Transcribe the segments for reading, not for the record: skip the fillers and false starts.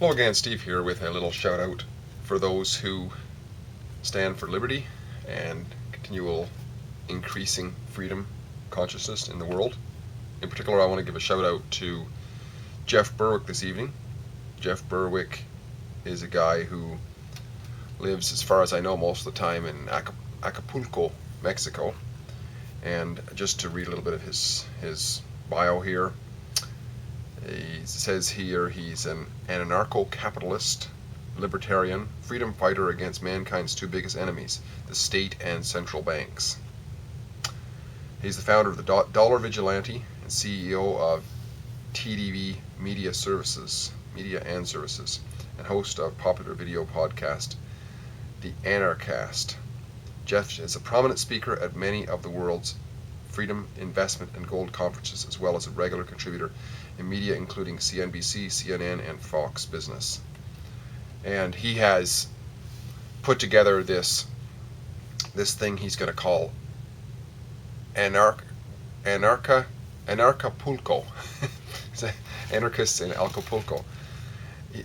Hello again, Steve here with a little shout out for those who stand for liberty and continual increasing freedom consciousness in the world. In particular, I want to give a shout out to Jeff Berwick this evening. Jeff Berwick is a guy who lives, as far as I know, most of the time in Acapulco, Mexico. And just to read a little bit of his bio here, he says here he's an anarcho-capitalist, libertarian, freedom fighter against mankind's two biggest enemies, the state and central banks. He's the founder of the Dollar Vigilante and CEO of TDV Media and Services, and host of popular video podcast, The Anarchast. Jeff is a prominent speaker at many of the world's freedom, investment, and gold conferences, as well as a regular contributor in media including CNBC, CNN, and Fox Business. And he has put together this thing he's going to call Anarchapulco. Anarchists in Acapulco.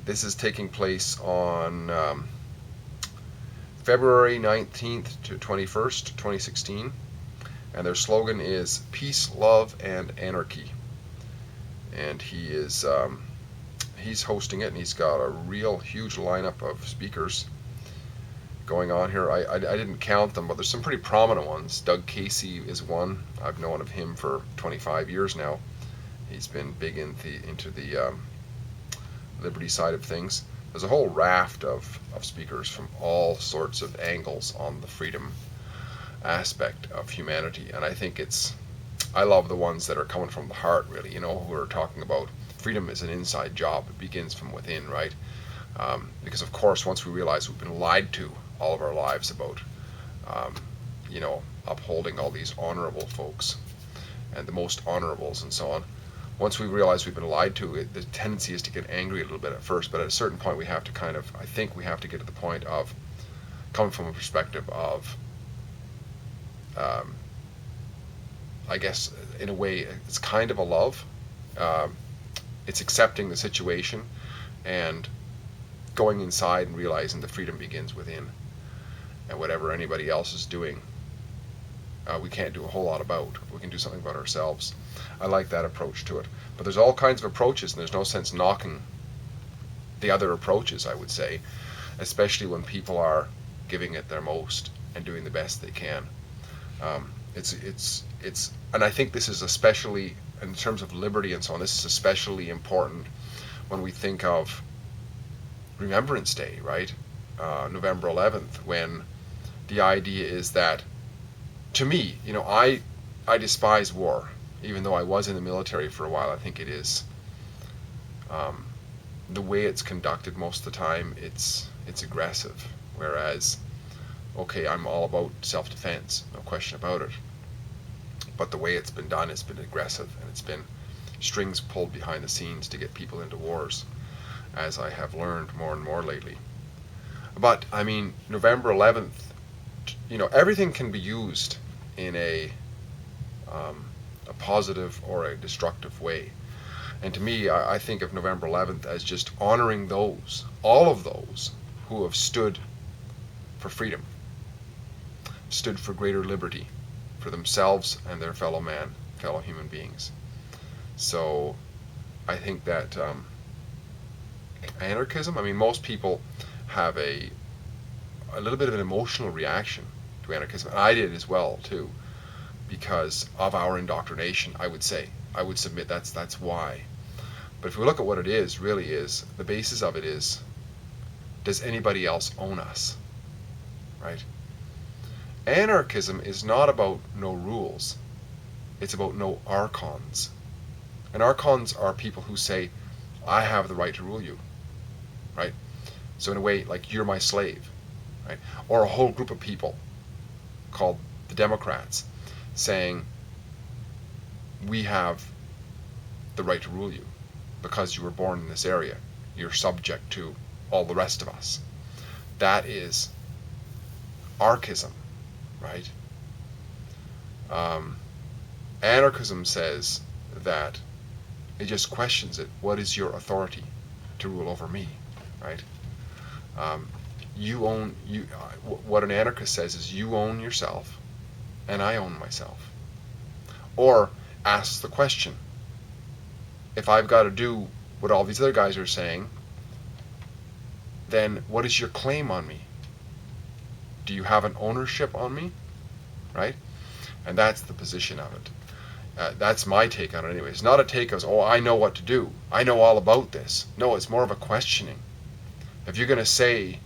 This is taking place on February 19th to 21st, 2016. And their slogan is Peace, Love, and Anarchy. And he's hosting it, and he's got a real huge lineup of speakers going on here. I didn't count them, but there's some pretty prominent ones. Doug Casey is one. I've known of him for 25 years now. He's been big into the liberty side of things. There's a whole raft of speakers from all sorts of angles on the freedom aspect of humanity, and I think I love the ones that are coming from the heart, really, who are talking about freedom is an inside job. It begins from within, right? Because of course, once we realize we've been lied to all of our lives about, upholding all these honorable folks and the most honorables and so on, once we realize we've been lied to, the tendency is to get angry a little bit at first, but at a certain point we have to I think we have to get to the point of coming from a perspective of I guess in a way it's kind of a love. It's accepting the situation and going inside and realizing the freedom begins within, and whatever anybody else is doing, we can't do a whole lot about. We can do something about ourselves. I like that approach to it. But there's all kinds of approaches, and there's no sense knocking the other approaches, I would say, especially when people are giving it their most and doing the best they can. And I think this is especially, in terms of liberty and so on, this is especially important when we think of Remembrance Day, right? November 11th, when the idea is that, to me, I despise war, even though I was in the military for a while. I think it is the way it's conducted most of the time, it's aggressive, whereas okay, I'm all about self-defense, no question about it. But the way it's been done has been aggressive, and it's been strings pulled behind the scenes to get people into wars, as I have learned more and more lately. But, I mean, November 11th, everything can be used in a positive or a destructive way. And to me, I think of November 11th as just honoring all of those who have stood for freedom, stood for greater liberty for themselves and their fellow human beings. So I think that anarchism, most people have a little bit of an emotional reaction to anarchism, and I did as well too, because of our indoctrination. I would submit that's why. But if we look at what it is, really is, the basis of it is, does anybody else own us? Right? Anarchism is not about no rules. It's about no archons. And archons are people who say, I have the right to rule you. Right? So in a way, like, you're my slave. Right? Or a whole group of people called the Democrats saying, we have the right to rule you because you were born in this area. You're subject to all the rest of us. That is archism, right? Anarchism says that it just questions it. What is your authority to rule over me? right? What an anarchist says is you own yourself and I own myself. Or asks the question, if I've got to do what all these other guys are saying, then what is your claim on me? Do you have an ownership on me? Right? And that's the position of it. That's my take on it anyway. It's not a take of, oh, I know what to do. I know all about this. No, it's more of a questioning. If you're going to say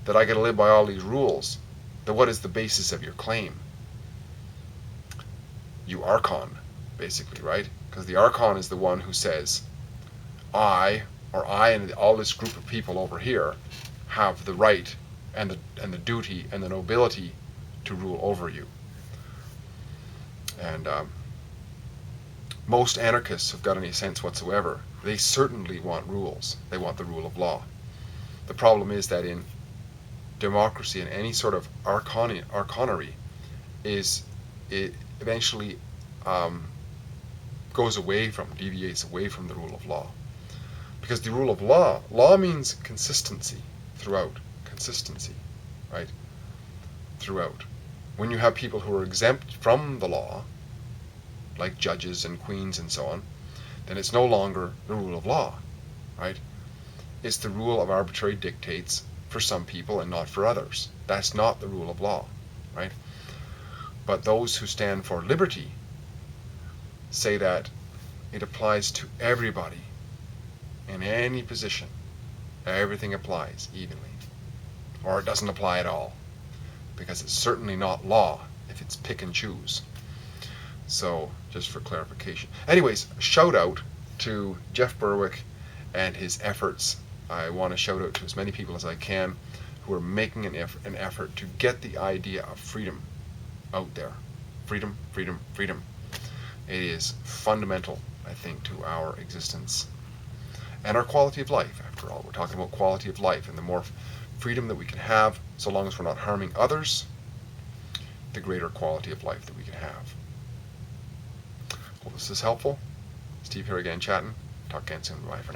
that I got to live by all these rules, then what is the basis of your claim? You Archon, basically, right? Because the Archon is the one who says, I and all this group of people over here have the right and the duty and the nobility to rule over you. And most anarchists have got any sense whatsoever. They certainly want rules. They want the rule of law. The problem is that in democracy and any sort of archonery it eventually deviates away from the rule of law. Because the rule of law means consistency throughout. Consistency, right? Throughout. When you have people who are exempt from the law, like judges and queens and so on, then it's no longer the rule of law, right? It's the rule of arbitrary dictates for some people and not for others. That's not the rule of law, right? But those who stand for liberty say that it applies to everybody in any position. Everything applies evenly. Or it doesn't apply at all, because it's certainly not law if it's pick and choose. So, just for clarification. Anyways, shout out to Jeff Berwick and his efforts. I want to shout out to as many people as I can who are making an effort to get the idea of freedom out there. Freedom, freedom, freedom. It is fundamental, I think, to our existence and our quality of life. After all, we're talking about quality of life, and the more freedom that we can have, so long as we're not harming others, the greater quality of life that we can have. Hope this is helpful. Steve here again chatting. Talk again soon. Bye for now.